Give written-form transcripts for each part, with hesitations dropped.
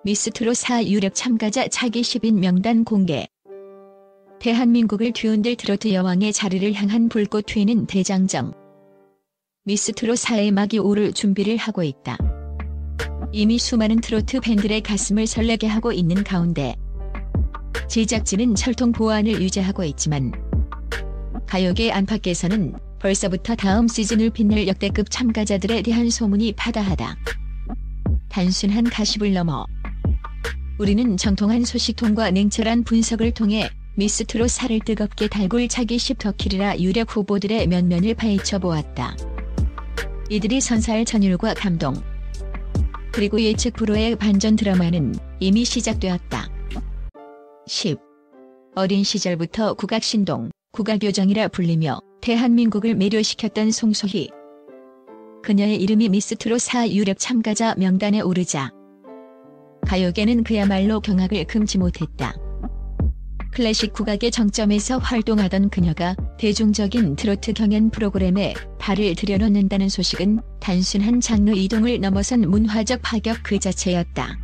미스트롯 4 유력 참가자 차기 10인 명단 공개. 대한민국을 뒤흔들 트로트 여왕의 자리를 향한 불꽃 튀는 대장정. 미스트롯 4의 막이 오를 준비를 하고 있다. 이미 수많은 트로트 팬들의 가슴을 설레게 하고 있는 가운데 제작진은 철통 보안을 유지하고 있지만 가요계 안팎에서는 벌써부터 다음 시즌을 빛낼 역대급 참가자들에 대한 소문이 파다하다. 단순한 가십을 넘어 우리는 정통한 소식통과 냉철한 분석을 통해 미스트롯 4를 뜨겁게 달굴 차기 10 터키리라 유력 후보들의 면면을 파헤쳐 보았다. 이들이 선사할 전율과 감동 그리고 예측 불허의 반전 드라마는 이미 시작되었다. 10. 어린 시절부터 국악신동, 국악요정이라 불리며 대한민국을 매료시켰던 송소희. 그녀의 이름이 미스트롯 4 유력 참가자 명단에 오르자 가요계는 그야말로 경악을 금치 못했다. 클래식 국악의 정점에서 활동하던 그녀가 대중적인 트로트 경연 프로그램에 발을 들여놓는다는 소식은 단순한 장르 이동을 넘어선 문화적 파격 그 자체였다.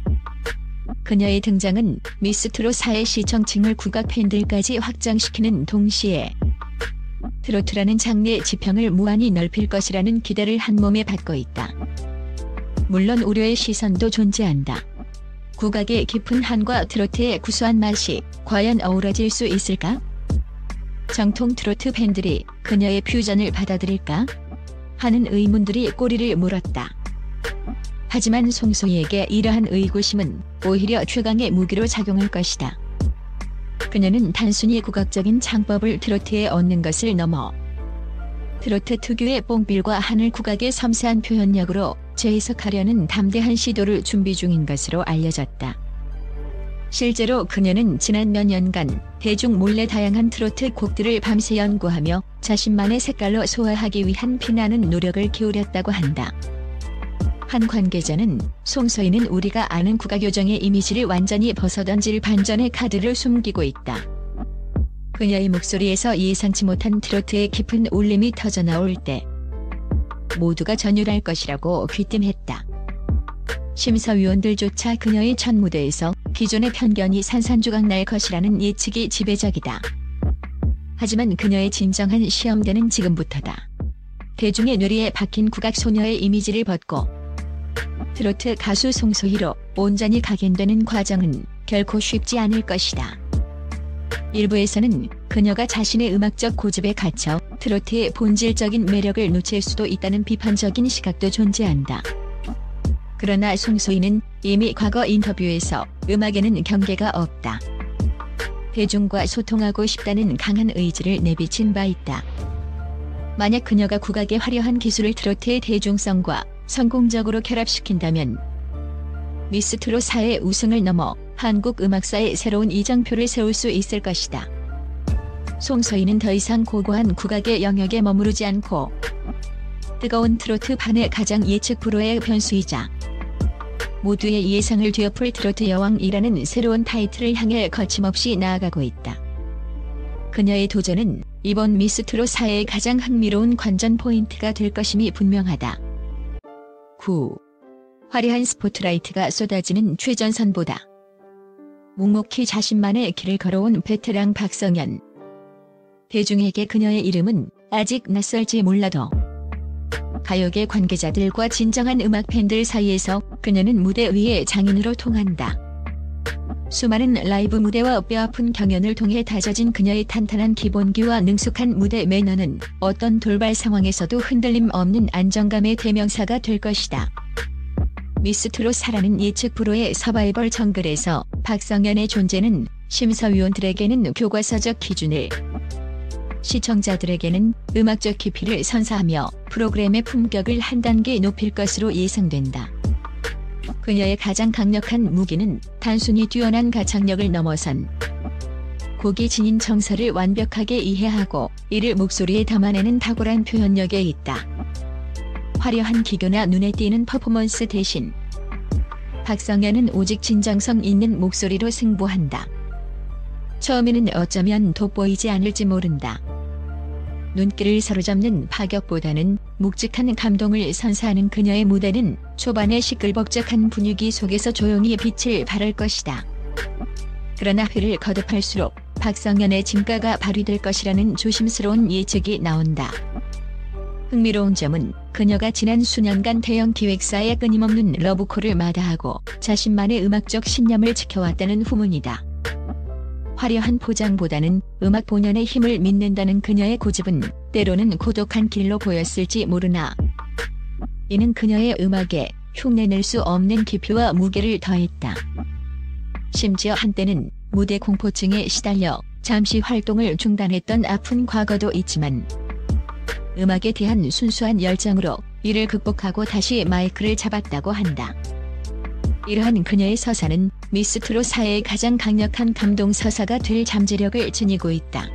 그녀의 등장은 미스트롯 4의 시청층을 국악 팬들까지 확장시키는 동시에 트로트라는 장르의 지평을 무한히 넓힐 것이라는 기대를 한몸에 받고 있다. 물론 우려의 시선도 존재한다. 국악의 깊은 한과 트로트의 구수한 맛이 과연 어우러질 수 있을까? 정통 트로트 팬들이 그녀의 퓨전을 받아들일까? 하는 의문들이 꼬리를 물었다. 하지만 송소희에게 이러한 의구심은 오히려 최강의 무기로 작용할 것이다. 그녀는 단순히 국악적인 창법을 트로트에 얻는 것을 넘어 트로트 특유의 뽕빌과 하늘 국악의 섬세한 표현력으로 재해석하려는 담대한 시도를 준비 중인 것으로 알려졌다. 실제로 그녀는 지난 몇 년간 대중 몰래 다양한 트로트 곡들을 밤새 연구하며 자신만의 색깔로 소화하기 위한 피나는 노력을 기울였다고 한다. 한 관계자는 송소희는 우리가 아는 국악요정의 이미지를 완전히 벗어던질 반전의 카드를 숨기고 있다. 그녀의 목소리에서 예상치 못한 트로트의 깊은 울림이 터져나올 때 모두가 전율할 것이라고 귀띔했다. 심사위원들조차 그녀의 첫 무대에서 기존의 편견이 산산조각 날 것이라는 예측이 지배적이다. 하지만 그녀의 진정한 시험대는 지금부터다. 대중의 뇌리에 박힌 국악 소녀의 이미지를 벗고 트로트 가수 송소희로 온전히 각인되는 과정은 결코 쉽지 않을 것이다. 일부에서는 그녀가 자신의 음악적 고집에 갇혀 트로트의 본질적인 매력을 놓칠 수도 있다는 비판적인 시각도 존재한다. 그러나 송소희는 이미 과거 인터뷰에서 음악에는 경계가 없다. 대중과 소통하고 싶다는 강한 의지를 내비친 바 있다. 만약 그녀가 국악의 화려한 기술을 트로트의 대중성과 성공적으로 결합시킨다면 미스트롯 4의 우승을 넘어 한국 음악사에 새로운 이정표를 세울 수 있을 것이다. 송소희는 더 이상 고고한 국악의 영역에 머무르지 않고 뜨거운 트로트 판의 가장 예측 불허의 변수이자 모두의 예상을 뒤엎을 트로트 여왕이라는 새로운 타이틀을 향해 거침없이 나아가고 있다. 그녀의 도전은 이번 미스트롯 4의 가장 흥미로운 관전 포인트가 될 것임이 분명하다. 9. 화려한 스포트라이트가 쏟아지는 최전선보다 묵묵히 자신만의 길을 걸어온 베테랑 박성현. 대중에게 그녀의 이름은 아직 낯설지 몰라도 가요계 관계자들과 진정한 음악 팬들 사이에서 그녀는 무대 위의 장인으로 통한다. 수많은 라이브 무대와 뼈아픈 경연을 통해 다져진 그녀의 탄탄한 기본기와 능숙한 무대 매너는 어떤 돌발 상황에서도 흔들림 없는 안정감의 대명사가 될 것이다. 미스트롯 4라는 예측 불허의 서바이벌 정글에서 박성현의 존재는 심사위원들에게는 교과서적 기준을, 시청자들에게는 음악적 깊이를 선사하며 프로그램의 품격을 한 단계 높일 것으로 예상된다. 그녀의 가장 강력한 무기는 단순히 뛰어난 가창력을 넘어선 곡이 지닌 정서를 완벽하게 이해하고 이를 목소리에 담아내는 탁월한 표현력에 있다. 화려한 기교나 눈에 띄는 퍼포먼스 대신 박성현은 오직 진정성 있는 목소리로 승부한다. 처음에는 어쩌면 돋보이지 않을지 모른다. 눈길을 사로잡는 파격보다는 묵직한 감동을 선사하는 그녀의 무대는 초반의 시끌벅적한 분위기 속에서 조용히 빛을 발할 것이다. 그러나 회를 거듭할수록 박성현의 진가가 발휘될 것이라는 조심스러운 예측이 나온다. 흥미로운 점은 그녀가 지난 수년간 대형 기획사의 끊임없는 러브콜을 마다하고 자신만의 음악적 신념을 지켜왔다는 후문이다. 화려한 포장보다는 음악 본연의 힘을 믿는다는 그녀의 고집은 때로는 고독한 길로 보였을지 모르나 이는 그녀의 음악에 흉내낼 수 없는 깊이와 무게를 더했다. 심지어 한때는 무대 공포증에 시달려 잠시 활동을 중단했던 아픈 과거도 있지만 음악에 대한 순수한 열정으로 이를 극복하고 다시 마이크를 잡았다고 한다. 이러한 그녀의 서사는 미스트롯사의 가장 강력한 감동 서사가 될 잠재력을 지니고 있다.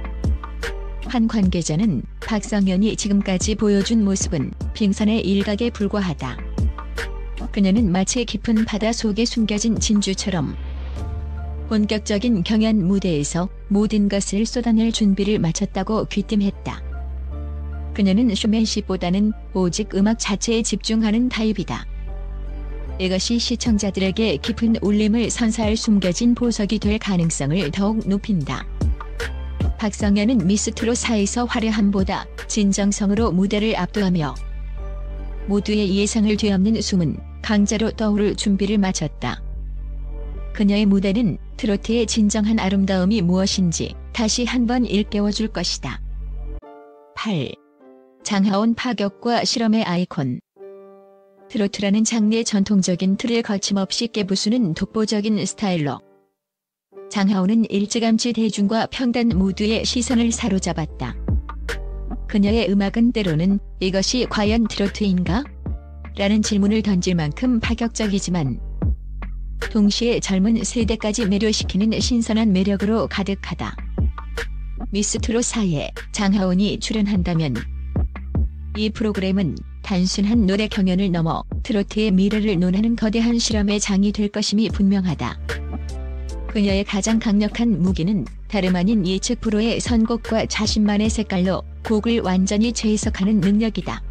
한 관계자는 박성현이 지금까지 보여준 모습은 빙산의 일각에 불과하다. 그녀는 마치 깊은 바다 속에 숨겨진 진주처럼 본격적인 경연 무대에서 모든 것을 쏟아낼 준비를 마쳤다고 귀띔했다. 그녀는 쇼맨십보다는 오직 음악 자체에 집중하는 타입이다. 이것이 시청자들에게 깊은 울림을 선사할 숨겨진 보석이 될 가능성을 더욱 높인다. 박성현은 미스트롯사에서 화려함보다 진정성으로 무대를 압도하며 모두의 예상을 뒤엎는 숨은 강자로 떠오를 준비를 마쳤다. 그녀의 무대는 트로트의 진정한 아름다움이 무엇인지 다시 한번 일깨워줄 것이다. 8. 장하온 파격과 실험의 아이콘. 트로트라는 장르의 전통적인 틀을 거침없이 깨부수는 독보적인 스타일로 장하온은 일찌감치 대중과 평단 모두의 시선을 사로잡았다. 그녀의 음악은 때로는 이것이 과연 트로트인가? 라는 질문을 던질 만큼 파격적이지만 동시에 젊은 세대까지 매료시키는 신선한 매력으로 가득하다. 미스트롯사에 장하온이 출연한다면 이 프로그램은 단순한 노래 경연을 넘어 트로트의 미래를 논하는 거대한 실험의 장이 될 것임이 분명하다. 그녀의 가장 강력한 무기는 다름 아닌 예측 불허의 선곡과 자신만의 색깔로 곡을 완전히 재해석하는 능력이다.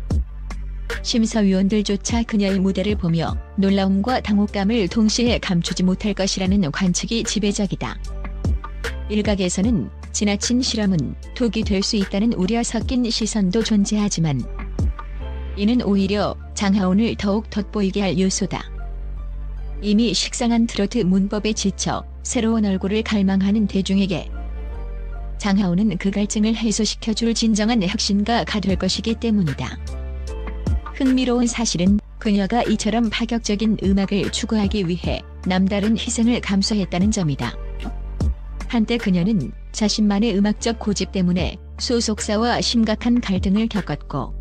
심사위원들조차 그녀의 무대를 보며 놀라움과 당혹감을 동시에 감추지 못할 것이라는 관측이 지배적이다. 일각에서는 지나친 실험은 독이 될 수 있다는 우려 섞인 시선도 존재하지만 이는 오히려 장하온을 더욱 돋보이게 할 요소다. 이미 식상한 트로트 문법에 지쳐 새로운 얼굴을 갈망하는 대중에게 장하온은 그 갈증을 해소시켜줄 진정한 혁신가가 될 것이기 때문이다. 흥미로운 사실은 그녀가 이처럼 파격적인 음악을 추구하기 위해 남다른 희생을 감수했다는 점이다. 한때 그녀는 자신만의 음악적 고집 때문에 소속사와 심각한 갈등을 겪었고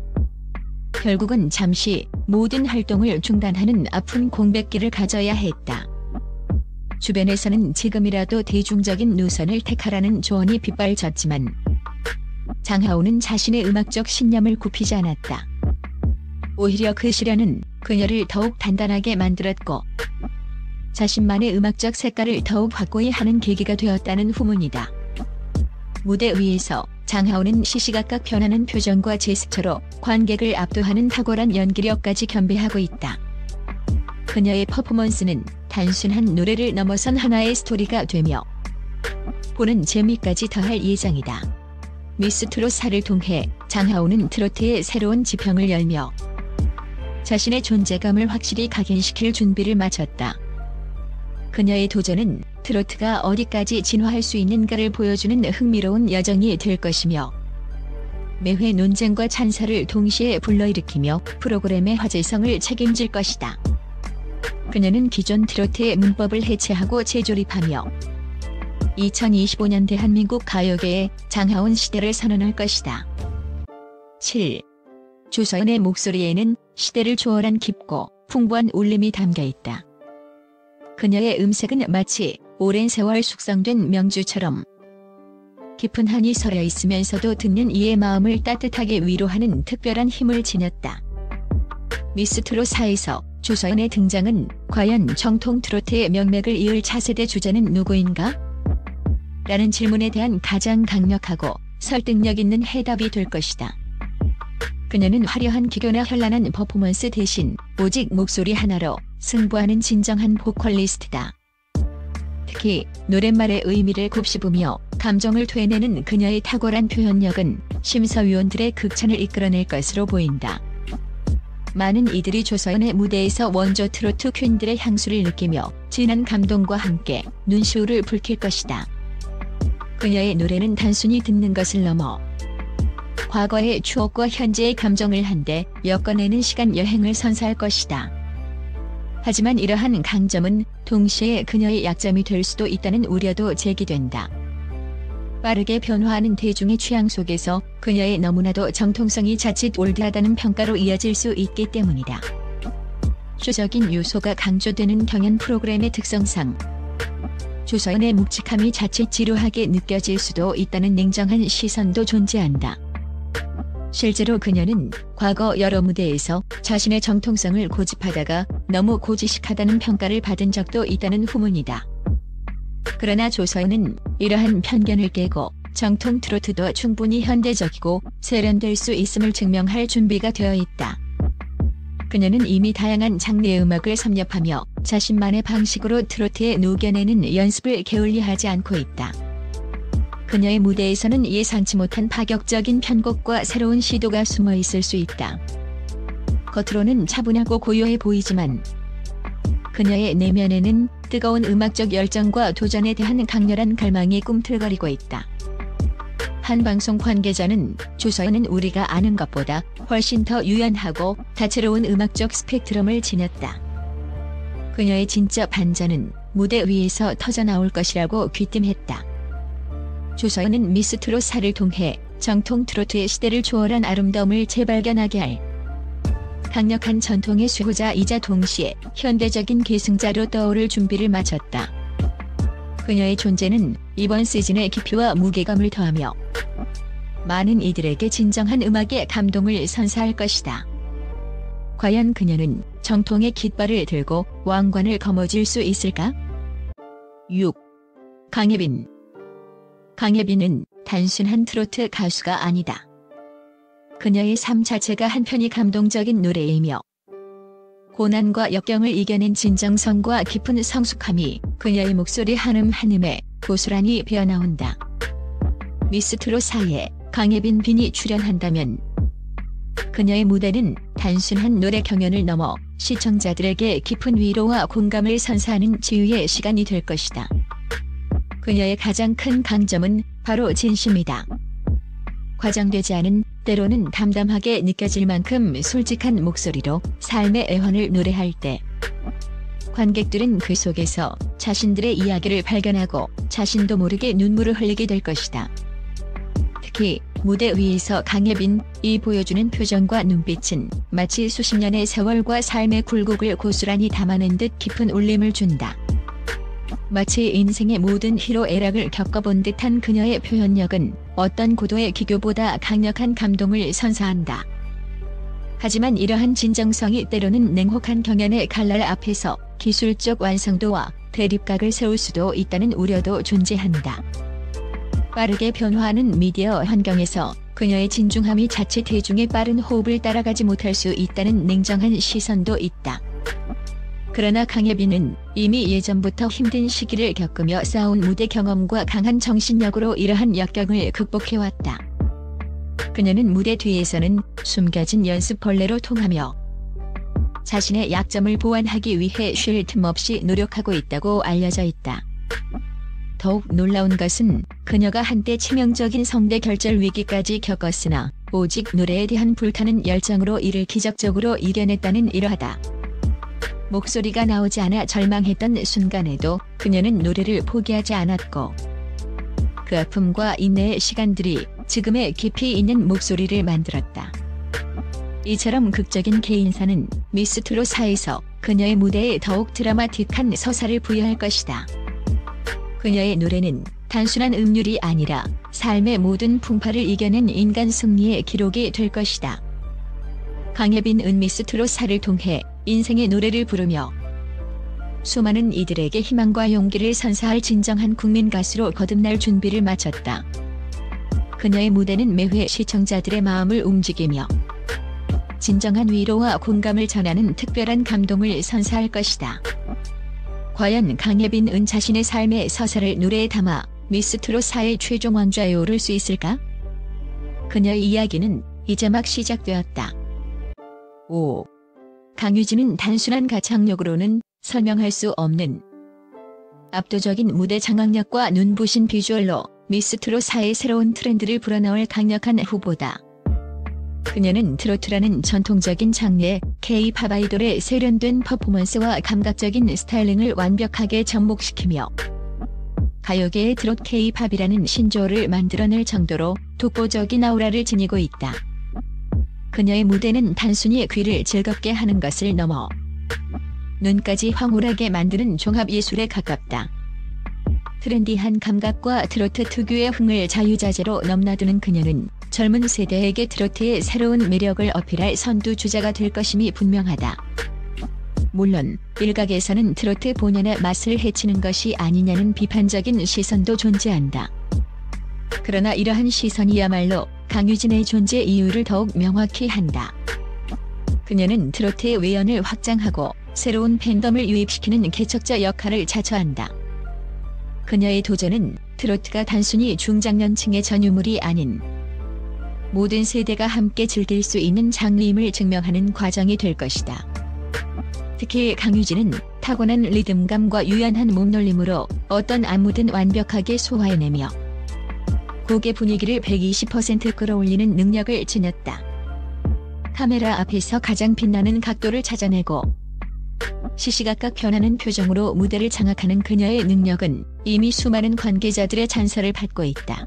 결국은 잠시 모든 활동을 중단하는 아픈 공백기를 가져야 했다. 주변에서는 지금이라도 대중적인 노선을 택하라는 조언이 빗발쳤지만 장하온은 자신의 음악적 신념을 굽히지 않았다. 오히려 그 시련은 그녀를 더욱 단단하게 만들었고 자신만의 음악적 색깔을 더욱 확고히 하는 계기가 되었다는 후문이다. 무대 위에서 장하온은 시시각각 변하는 표정과 제스처로 관객을 압도하는 탁월한 연기력까지 겸비하고 있다. 그녀의 퍼포먼스는 단순한 노래를 넘어선 하나의 스토리가 되며 보는 재미까지 더할 예정이다. 미스트롯사를 통해 장하온은 트로트의 새로운 지평을 열며 자신의 존재감을 확실히 각인시킬 준비를 마쳤다. 그녀의 도전은 트로트가 어디까지 진화할 수 있는가를 보여주는 흥미로운 여정이 될 것이며 매회 논쟁과 찬사를 동시에 불러일으키며 프로그램의 화제성을 책임질 것이다. 그녀는 기존 트로트의 문법을 해체하고 재조립하며 2025년 대한민국 가요계의 장하온 시대를 선언할 것이다. 7. 조서연의 목소리에는 시대를 초월한 깊고 풍부한 울림이 담겨 있다. 그녀의 음색은 마치 오랜 세월 숙성된 명주처럼 깊은 한이 서려 있으면서도 듣는 이의 마음을 따뜻하게 위로하는 특별한 힘을 지녔다. 미스트롯사에서 조서연의 등장은 과연 정통 트로트의 명맥을 이을 차세대 주자는 누구인가? 라는 질문에 대한 가장 강력하고 설득력 있는 해답이 될 것이다. 그녀는 화려한 기교나 현란한 퍼포먼스 대신 오직 목소리 하나로 승부하는 진정한 보컬리스트다. 특히 노랫말의 의미를 곱씹으며 감정을 토해내는 그녀의 탁월한 표현력은 심사위원들의 극찬을 이끌어낼 것으로 보인다. 많은 이들이 조서연의 무대에서 원조 트로트 퀸들의 향수를 느끼며 진한 감동과 함께 눈시울을 붉힐 것이다. 그녀의 노래는 단순히 듣는 것을 넘어 과거의 추억과 현재의 감정을 한데 엮어내는 시간 여행을 선사할 것이다. 하지만 이러한 강점은 동시에 그녀의 약점이 될 수도 있다는 우려도 제기된다. 빠르게 변화하는 대중의 취향 속에서 그녀의 너무나도 정통성이 자칫 올드하다는 평가로 이어질 수 있기 때문이다. 쇼적인 요소가 강조되는 경연 프로그램의 특성상 조서연의 묵직함이 자칫 지루하게 느껴질 수도 있다는 냉정한 시선도 존재한다. 실제로 그녀는 과거 여러 무대에서 자신의 정통성을 고집하다가 너무 고지식하다는 평가를 받은 적도 있다는 후문이다. 그러나 조서연은 이러한 편견을 깨고 정통 트로트도 충분히 현대적이고 세련될 수 있음을 증명할 준비가 되어 있다. 그녀는 이미 다양한 장르의 음악을 섭렵하며 자신만의 방식으로 트로트에 녹여내는 연습을 게을리하지 않고 있다. 그녀의 무대에서는 예상치 못한 파격적인 편곡과 새로운 시도가 숨어 있을 수 있다. 겉으로는 차분하고 고요해 보이지만 그녀의 내면에는 뜨거운 음악적 열정과 도전에 대한 강렬한 갈망이 꿈틀거리고 있다. 한 방송 관계자는 조서연은 우리가 아는 것보다 훨씬 더 유연하고 다채로운 음악적 스펙트럼을 지녔다. 그녀의 진짜 반전은 무대 위에서 터져나올 것이라고 귀띔했다. 조서연은 미스 트롯사를 통해 정통 트로트의 시대를 초월한 아름다움을 재발견하게 할 강력한 전통의 수호자이자 동시에 현대적인 계승자로 떠오를 준비를 마쳤다. 그녀의 존재는 이번 시즌의 깊이와 무게감을 더하며 많은 이들에게 진정한 음악의 감동을 선사할 것이다. 과연 그녀는 정통의 깃발을 들고 왕관을 거머쥘 수 있을까? 6. 강예빈. 강예빈은 단순한 트로트 가수가 아니다. 그녀의 삶 자체가 한편이 감동적인 노래이며 고난과 역경을 이겨낸 진정성과 깊은 성숙함이 그녀의 목소리 한음 한음에 고스란히 배어나온다. 미스 트롯사에 강예빈 빈이 출연한다면 그녀의 무대는 단순한 노래 경연을 넘어 시청자들에게 깊은 위로와 공감을 선사하는 치유의 시간이 될 것이다. 그녀의 가장 큰 강점은 바로 진심이다. 과장되지 않은, 때로는 담담하게 느껴질 만큼 솔직한 목소리로 삶의 애환을 노래할 때 관객들은 그 속에서 자신들의 이야기를 발견하고 자신도 모르게 눈물을 흘리게 될 것이다. 특히 무대 위에서 강예빈이 보여주는 표정과 눈빛은 마치 수십 년의 세월과 삶의 굴곡을 고스란히 담아낸 듯 깊은 울림을 준다. 마치 인생의 모든 희로애락을 겪어본 듯한 그녀의 표현력은 어떤 고도의 기교보다 강력한 감동을 선사한다. 하지만 이러한 진정성이 때로는 냉혹한 경연의 칼날 앞에서 기술적 완성도와 대립각을 세울 수도 있다는 우려도 존재한다. 빠르게 변화하는 미디어 환경에서 그녀의 진중함이 자칫 대중의 빠른 호흡을 따라가지 못할 수 있다는 냉정한 시선도 있다. 그러나 강예빈은 이미 예전부터 힘든 시기를 겪으며 쌓아온 무대 경험과 강한 정신력으로 이러한 역경을 극복해왔다. 그녀는 무대 뒤에서는 숨겨진 연습벌레로 통하며 자신의 약점을 보완하기 위해 쉴 틈 없이 노력하고 있다고 알려져 있다. 더욱 놀라운 것은 그녀가 한때 치명적인 성대 결절 위기까지 겪었으나 오직 노래에 대한 불타는 열정으로 이를 기적적으로 이겨냈다는 이러하다. 목소리가 나오지 않아 절망했던 순간에도 그녀는 노래를 포기하지 않았고 그 아픔과 인내의 시간들이 지금의 깊이 있는 목소리를 만들었다. 이처럼 극적인 개인사는 미스 트롯사에서 그녀의 무대에 더욱 드라마틱한 서사를 부여할 것이다. 그녀의 노래는 단순한 음률이 아니라 삶의 모든 풍파를 이겨낸 인간 승리의 기록이 될 것이다. 강예빈은 미스 트롯사를 통해 인생의 노래를 부르며 수많은 이들에게 희망과 용기를 선사할 진정한 국민 가수로 거듭날 준비를 마쳤다. 그녀의 무대는 매회 시청자들의 마음을 움직이며 진정한 위로와 공감을 전하는 특별한 감동을 선사할 것이다. 과연 강예빈은 자신의 삶의 서사를 노래에 담아 미스트롯 4의 최종 왕좌에 오를 수 있을까? 그녀의 이야기는 이제 막 시작되었다. 5. 강유진은 단순한 가창력으로는 설명할 수 없는 압도적인 무대 장악력과 눈부신 비주얼로 미스트롯 4의 새로운 트렌드를 불어넣을 강력한 후보다. 그녀는 트로트라는 전통적인 장르에 K-팝 아이돌의 세련된 퍼포먼스와 감각적인 스타일링을 완벽하게 접목시키며 가요계의 트롯 K-팝이라는 신조어를 만들어낼 정도로 독보적인 아우라를 지니고 있다. 그녀의 무대는 단순히 귀를 즐겁게 하는 것을 넘어 눈까지 황홀하게 만드는 종합예술에 가깝다. 트렌디한 감각과 트로트 특유의 흥을 자유자재로 넘나드는 그녀는 젊은 세대에게 트로트의 새로운 매력을 어필할 선두주자가 될 것임이 분명하다. 물론 일각에서는 트로트 본연의 맛을 해치는 것이 아니냐는 비판적인 시선도 존재한다. 그러나 이러한 시선이야말로 강유진의 존재 이유를 더욱 명확히 한다. 그녀는 트로트의 외연을 확장하고 새로운 팬덤을 유입시키는 개척자 역할을 자처한다. 그녀의 도전은 트로트가 단순히 중장년층의 전유물이 아닌 모든 세대가 함께 즐길 수 있는 장르임을 증명하는 과정이 될 것이다. 특히 강유진은 타고난 리듬감과 유연한 몸놀림으로 어떤 안무든 완벽하게 소화해내며 곡의 분위기를 120% 끌어올리는 능력을 지녔다. 카메라 앞에서 가장 빛나는 각도를 찾아내고 시시각각 변하는 표정으로 무대를 장악하는 그녀의 능력은 이미 수많은 관계자들의 찬사를 받고 있다.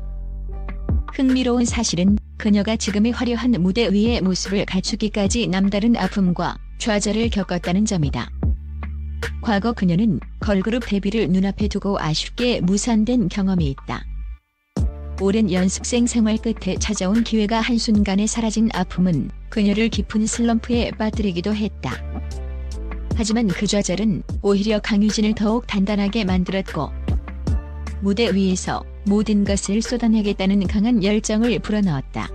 흥미로운 사실은 그녀가 지금의 화려한 무대 위의 모습을 갖추기까지 남다른 아픔과 좌절을 겪었다는 점이다. 과거 그녀는 걸그룹 데뷔를 눈앞에 두고 아쉽게 무산된 경험이 있다. 오랜 연습생 생활 끝에 찾아온 기회가 한순간에 사라진 아픔은 그녀를 깊은 슬럼프에 빠뜨리기도 했다. 하지만 그 좌절은 오히려 강유진을 더욱 단단하게 만들었고 무대 위에서 모든 것을 쏟아내겠다는 강한 열정을 불어넣었다.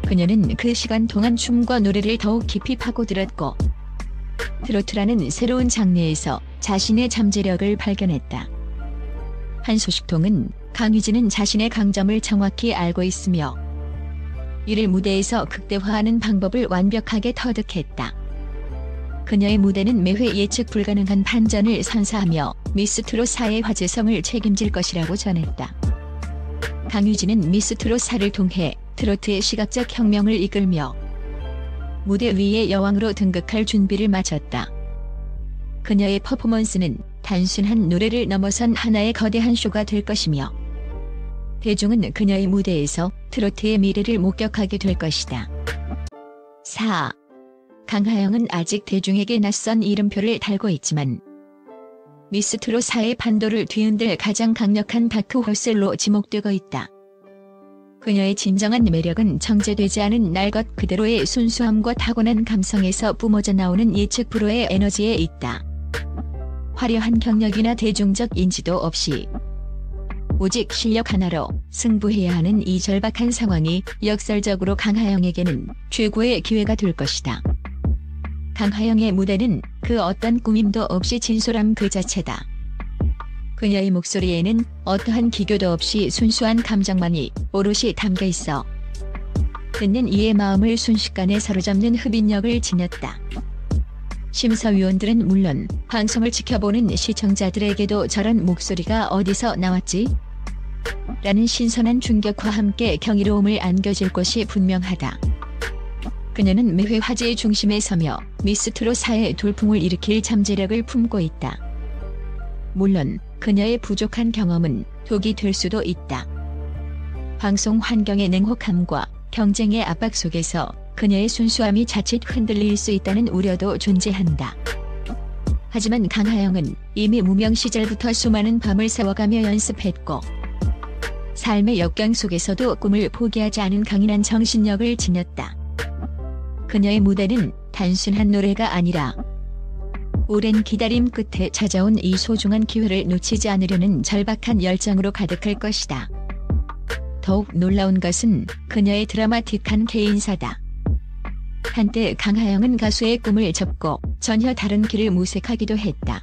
그녀는 그 시간 동안 춤과 노래를 더욱 깊이 파고들었고 트로트라는 새로운 장르에서 자신의 잠재력을 발견했다. 한 소식통은 강유진은 자신의 강점을 정확히 알고 있으며 이를 무대에서 극대화하는 방법을 완벽하게 터득했다. 그녀의 무대는 매회 예측 불가능한 반전을 선사하며 미스트롯 4의 화제성을 책임질 것이라고 전했다. 강유진은 미스트롯 4를 통해 트로트의 시각적 혁명을 이끌며 무대 위의 여왕으로 등극할 준비를 마쳤다. 그녀의 퍼포먼스는 단순한 노래를 넘어선 하나의 거대한 쇼가 될 것이며 대중은 그녀의 무대에서 트로트의 미래를 목격하게 될 것이다. 4. 강하영은 아직 대중에게 낯선 이름표를 달고 있지만 미스트롯 4의 판도를 뒤흔들 가장 강력한 다크호스로 지목되고 있다. 그녀의 진정한 매력은 정제되지 않은 날 것 그대로의 순수함과 타고난 감성에서 뿜어져 나오는 예측 불허의 에너지에 있다. 화려한 경력이나 대중적 인지도 없이 오직 실력 하나로 승부해야 하는 이 절박한 상황이 역설적으로 강하영에게는 최고의 기회가 될 것이다. 강하영의 무대는 그 어떤 꾸밈도 없이 진솔함 그 자체다. 그녀의 목소리에는 어떠한 기교도 없이 순수한 감정만이 오롯이 담겨 있어 듣는 이의 마음을 순식간에 사로잡는 흡인력을 지녔다. 심사위원들은 물론 방송을 지켜보는 시청자들에게도 저런 목소리가 어디서 나왔지? 라는 신선한 충격과 함께 경이로움을 안겨줄 것이 분명하다. 그녀는 매회 화제의 중심에 서며 미스트롯 4의 돌풍을 일으킬 잠재력을 품고 있다. 물론 그녀의 부족한 경험은 독이 될 수도 있다. 방송 환경의 냉혹함과 경쟁의 압박 속에서 그녀의 순수함이 자칫 흔들릴 수 있다는 우려도 존재한다. 하지만 강하영은 이미 무명 시절부터 수많은 밤을 새워가며 연습했고 삶의 역경 속에서도 꿈을 포기하지 않은 강인한 정신력을 지녔다. 그녀의 무대는 단순한 노래가 아니라 오랜 기다림 끝에 찾아온 이 소중한 기회를 놓치지 않으려는 절박한 열정으로 가득할 것이다. 더욱 놀라운 것은 그녀의 드라마틱한 개인사다. 한때 강하영은 가수의 꿈을 접고 전혀 다른 길을 모색하기도 했다.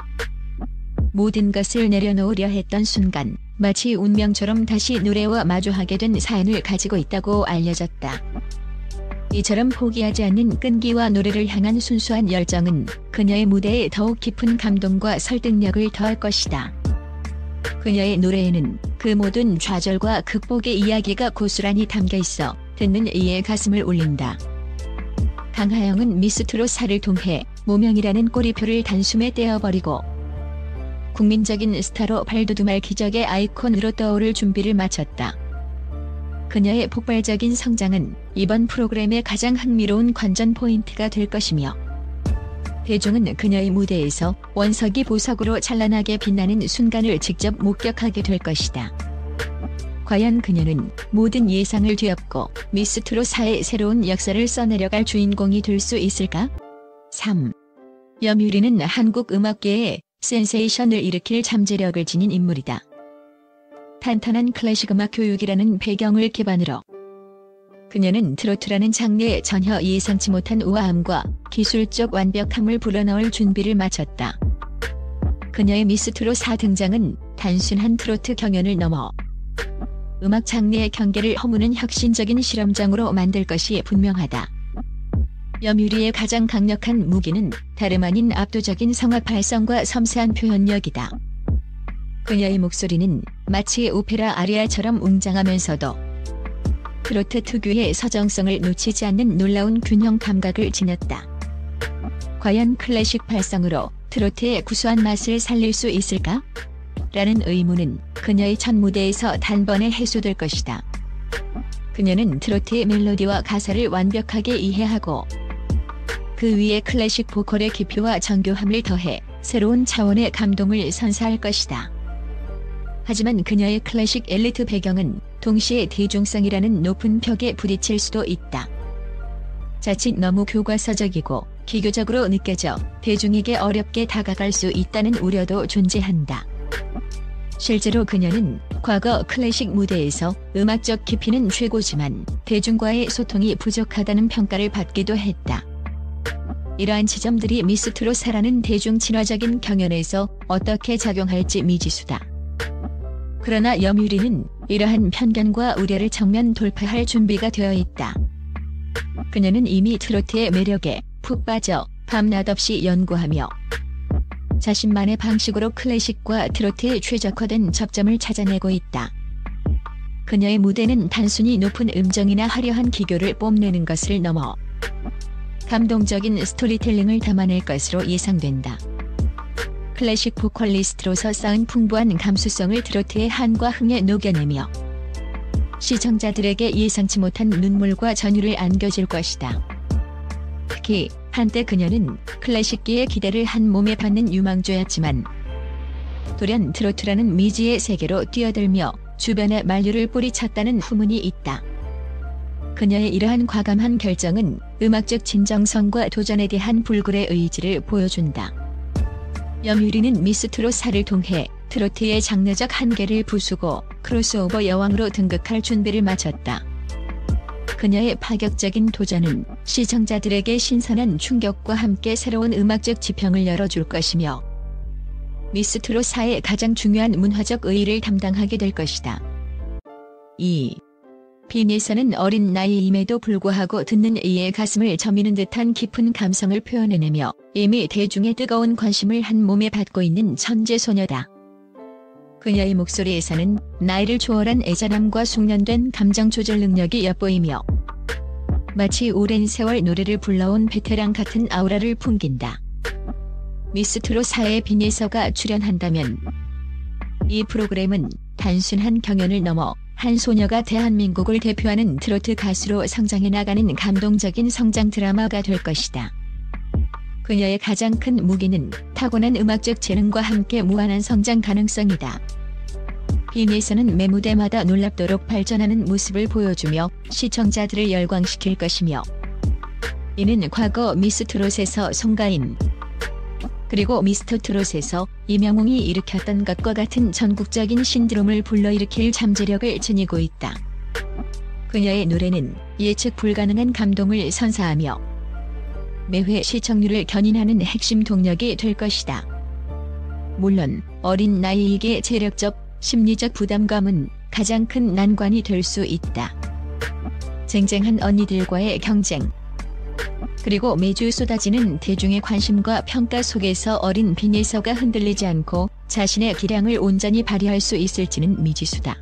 모든 것을 내려놓으려 했던 순간 마치 운명처럼 다시 노래와 마주하게 된 사연을 가지고 있다고 알려졌다. 이처럼 포기하지 않는 끈기와 노래를 향한 순수한 열정은 그녀의 무대에 더욱 깊은 감동과 설득력을 더할 것이다. 그녀의 노래에는 그 모든 좌절과 극복의 이야기가 고스란히 담겨 있어 듣는 이의 가슴을 울린다. 강하영은 미스트롯 4를 통해 무명이라는 꼬리표를 단숨에 떼어버리고 국민적인 스타로 발돋움할 기적의 아이콘으로 떠오를 준비를 마쳤다. 그녀의 폭발적인 성장은 이번 프로그램의 가장 흥미로운 관전 포인트가 될 것이며 대중은 그녀의 무대에서 원석이 보석으로 찬란하게 빛나는 순간을 직접 목격하게 될 것이다. 과연 그녀는 모든 예상을 뒤엎고 미스트롯 4의 새로운 역사를 써내려갈 주인공이 될 수 있을까? 3. 염유리는 한국 음악계에 센세이션을 일으킬 잠재력을 지닌 인물이다. 탄탄한 클래식 음악 교육이라는 배경을 기반으로 그녀는 트로트라는 장르에 전혀 예상치 못한 우아함과 기술적 완벽함을 불어넣을 준비를 마쳤다. 그녀의 미스트롯 4 등장은 단순한 트로트 경연을 넘어 음악 장르의 경계를 허무는 혁신적인 실험장으로 만들 것이 분명하다. 염유리의 가장 강력한 무기는 다름 아닌 압도적인 성악 발성과 섬세한 표현력이다. 그녀의 목소리는 마치 오페라 아리아처럼 웅장하면서도 트로트 특유의 서정성을 놓치지 않는 놀라운 균형 감각을 지녔다. 과연 클래식 발성으로 트로트의 구수한 맛을 살릴 수 있을까? 라는 의문은 그녀의 첫 무대에서 단번에 해소될 것이다. 그녀는 트로트의 멜로디와 가사를 완벽하게 이해하고 그 위에 클래식 보컬의 깊이와 정교함을 더해 새로운 차원의 감동을 선사할 것이다. 하지만 그녀의 클래식 엘리트 배경은 동시에 대중성이라는 높은 벽에 부딪힐 수도 있다. 자칫 너무 교과서적이고 기교적으로 느껴져 대중에게 어렵게 다가갈 수 있다는 우려도 존재한다. 실제로 그녀는 과거 클래식 무대에서 음악적 깊이는 최고지만 대중과의 소통이 부족하다는 평가를 받기도 했다. 이러한 지점들이 미스트롯 4라는 대중 친화적인 경연에서 어떻게 작용할지 미지수다. 그러나 염유리는 이러한 편견과 우려를 정면 돌파할 준비가 되어 있다. 그녀는 이미 트로트의 매력에 푹 빠져 밤낮 없이 연구하며 자신만의 방식으로 클래식과 트로트에 최적화된 접점을 찾아내고 있다. 그녀의 무대는 단순히 높은 음정이나 화려한 기교를 뽐내는 것을 넘어 감동적인 스토리텔링을 담아낼 것으로 예상된다. 클래식 보컬리스트로서 쌓은 풍부한 감수성을 트로트의 한과 흥에 녹여내며 시청자들에게 예상치 못한 눈물과 전율을 안겨줄 것이다. 특히 한때 그녀는 클래식계의 기대를 한 몸에 받는 유망주였지만 돌연 트로트라는 미지의 세계로 뛰어들며 주변의 만류를 뿌리쳤다는 후문이 있다. 그녀의 이러한 과감한 결정은 음악적 진정성과 도전에 대한 불굴의 의지를 보여준다. 염유리는 미스트롯 4를 통해 트로트의 장르적 한계를 부수고 크로스오버 여왕으로 등극할 준비를 마쳤다. 그녀의 파격적인 도전은 시청자들에게 신선한 충격과 함께 새로운 음악적 지평을 열어줄 것이며 미스트롯 4의 가장 중요한 문화적 의의를 담당하게 될 것이다. 2. 빈에서는 어린 나이임에도 불구하고 듣는 이의 가슴을 저미는 듯한 깊은 감성을 표현해내며 이미 대중의 뜨거운 관심을 한 몸에 받고 있는 천재 소녀다. 그녀의 목소리에서는 나이를 초월한 애절함과 숙련된 감정 조절 능력이 엿보이며 마치 오랜 세월 노래를 불러온 베테랑 같은 아우라를 풍긴다. 미스트롯 4의 빈예서가 출연한다면 이 프로그램은 단순한 경연을 넘어 한 소녀가 대한민국을 대표하는 트로트 가수로 성장해 나가는 감동적인 성장 드라마가 될 것이다. 그녀의 가장 큰 무기는 타고난 음악적 재능과 함께 무한한 성장 가능성이다. 빈에서는 매 무대마다 놀랍도록 발전하는 모습을 보여주며 시청자들을 열광시킬 것이며 이는 과거 미스트롯에서 송가인 그리고 미스터트롯에서 이명웅이 일으켰던 것과 같은 전국적인 신드롬을 불러일으킬 잠재력을 지니고 있다. 그녀의 노래는 예측 불가능한 감동을 선사하며 매회 시청률을 견인하는 핵심 동력이 될 것이다. 물론 어린 나이이기에 체력적, 심리적 부담감은 가장 큰 난관이 될 수 있다. 쟁쟁한 언니들과의 경쟁, 그리고 매주 쏟아지는 대중의 관심과 평가 속에서 어린 빈예서가 흔들리지 않고 자신의 기량을 온전히 발휘할 수 있을지는 미지수다.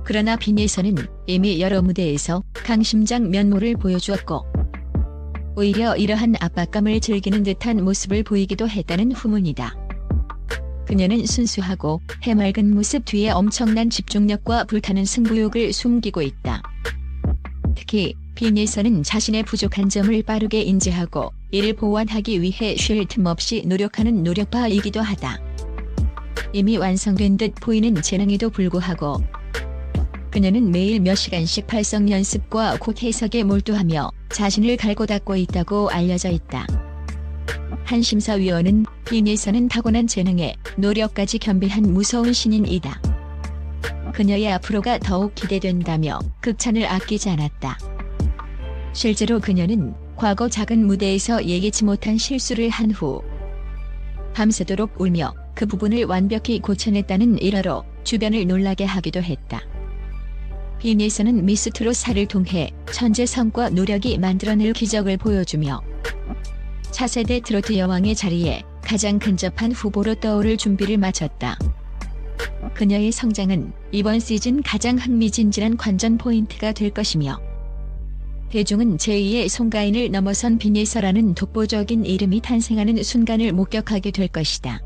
그러나 빈예서는 이미 여러 무대에서 강심장 면모를 보여주었고 오히려 이러한 압박감을 즐기는 듯한 모습을 보이기도 했다는 후문이다. 그녀는 순수하고 해맑은 모습 뒤에 엄청난 집중력과 불타는 승부욕을 숨기고 있다. 특히 빈예서는 자신의 부족한 점을 빠르게 인지하고 이를 보완하기 위해 쉴 틈 없이 노력하는 노력파이기도 하다. 이미 완성된 듯 보이는 재능에도 불구하고 그녀는 매일 몇 시간씩 발성 연습과 곧 해석에 몰두하며 자신을 갈고 닦고 있다고 알려져 있다. 한 심사위원은 빈예서는 타고난 재능에 노력까지 겸비한 무서운 신인이다. 그녀의 앞으로가 더욱 기대된다며 극찬을 아끼지 않았다. 실제로 그녀는 과거 작은 무대에서 예기치 못한 실수를 한 후 밤새도록 울며 그 부분을 완벽히 고쳐냈다는 일화로 주변을 놀라게 하기도 했다. 빈예서는 미스트롯 4를 통해 천재성과 노력이 만들어낼 기적을 보여주며 차세대 트로트 여왕의 자리에 가장 근접한 후보로 떠오를 준비를 마쳤다. 그녀의 성장은 이번 시즌 가장 흥미진진한 관전 포인트가 될 것이며 대중은 제2의 송가인을 넘어선 빈예서라는 독보적인 이름이 탄생하는 순간을 목격하게 될 것이다.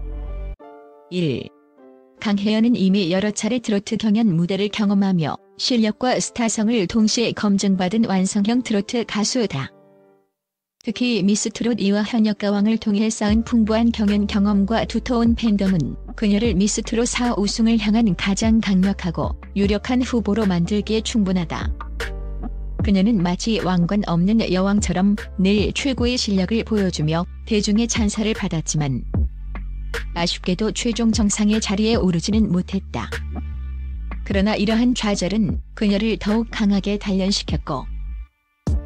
1. 강혜연은 이미 여러 차례 트로트 경연 무대를 경험하며 실력과 스타성을 동시에 검증받은 완성형 트로트 가수다. 특히 미스트롯 2와 현역가왕을 통해 쌓은 풍부한 경연 경험과 두터운 팬덤은 그녀를 미스트롯 4 우승을 향한 가장 강력하고 유력한 후보로 만들기에 충분하다. 그녀는 마치 왕관 없는 여왕처럼 늘 최고의 실력을 보여주며 대중의 찬사를 받았지만 아쉽게도 최종 정상의 자리에 오르지는 못했다. 그러나 이러한 좌절은 그녀를 더욱 강하게 단련시켰고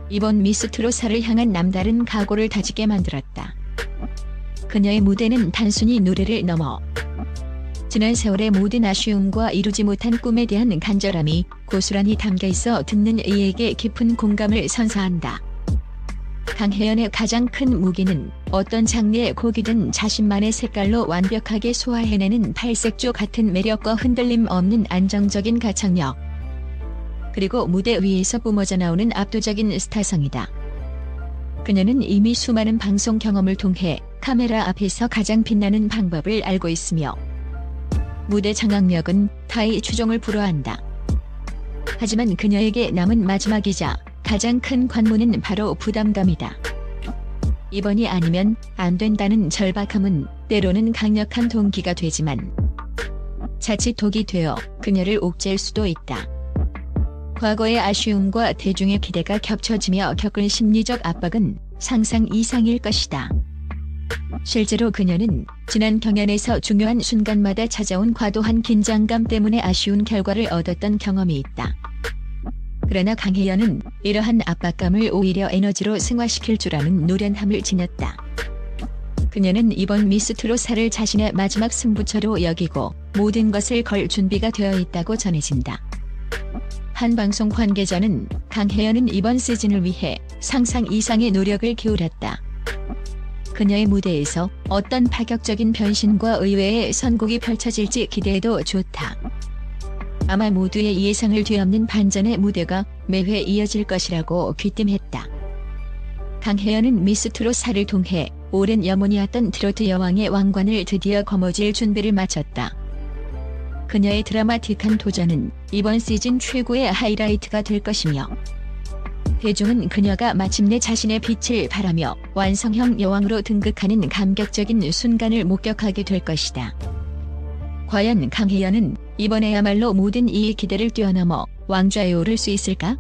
이번 미스트롯 4를 향한 남다른 각오를 다지게 만들었다. 그녀의 무대는 단순히 노래를 넘어 지난 세월의 모든 아쉬움과 이루지 못한 꿈에 대한 간절함이 고스란히 담겨있어 듣는 이에게 깊은 공감을 선사한다. 강혜연의 가장 큰 무기는 어떤 장르의 곡이든 자신만의 색깔로 완벽하게 소화해내는 팔색조 같은 매력과 흔들림 없는 안정적인 가창력, 그리고 무대 위에서 뿜어져 나오는 압도적인 스타성이다. 그녀는 이미 수많은 방송 경험을 통해 카메라 앞에서 가장 빛나는 방법을 알고 있으며 무대 장악력은 타의 추종을 불허한다. 하지만 그녀에게 남은 마지막이자 가장 큰 관문은 바로 부담감이다. 이번이 아니면 안 된다는 절박함은 때로는 강력한 동기가 되지만 자칫 독이 되어 그녀를 옥죄일 수도 있다. 과거의 아쉬움과 대중의 기대가 겹쳐지며 겪은 심리적 압박은 상상 이상일 것이다. 실제로 그녀는 지난 경연에서 중요한 순간마다 찾아온 과도한 긴장감 때문에 아쉬운 결과를 얻었던 경험이 있다. 그러나 강혜연은 이러한 압박감을 오히려 에너지로 승화시킬 줄 아는 노련함을 지녔다. 그녀는 이번 미스트롯 4를 자신의 마지막 승부처로 여기고 모든 것을 걸 준비가 되어 있다고 전해진다. 한 방송 관계자는 강혜연은 이번 시즌을 위해 상상 이상의 노력을 기울였다. 그녀의 무대에서 어떤 파격적인 변신과 의외의 선곡이 펼쳐질지 기대해도 좋다. 아마 모두의 예상을 뒤엎는 반전의 무대가 매회 이어질 것이라고 귀띔했다. 강혜연은 미스트롯 4를 통해 오랜 염원이었던 트로트 여왕의 왕관을 드디어 거머쥘 준비를 마쳤다. 그녀의 드라마틱한 도전은 이번 시즌 최고의 하이라이트가 될 것이며 대중은 그녀가 마침내 자신의 빛을 발하며 완성형 여왕으로 등극하는 감격적인 순간을 목격하게 될 것이다. 과연 강혜연은 이번에야말로 모든 이 기대를 뛰어넘어 왕좌에 오를 수 있을까?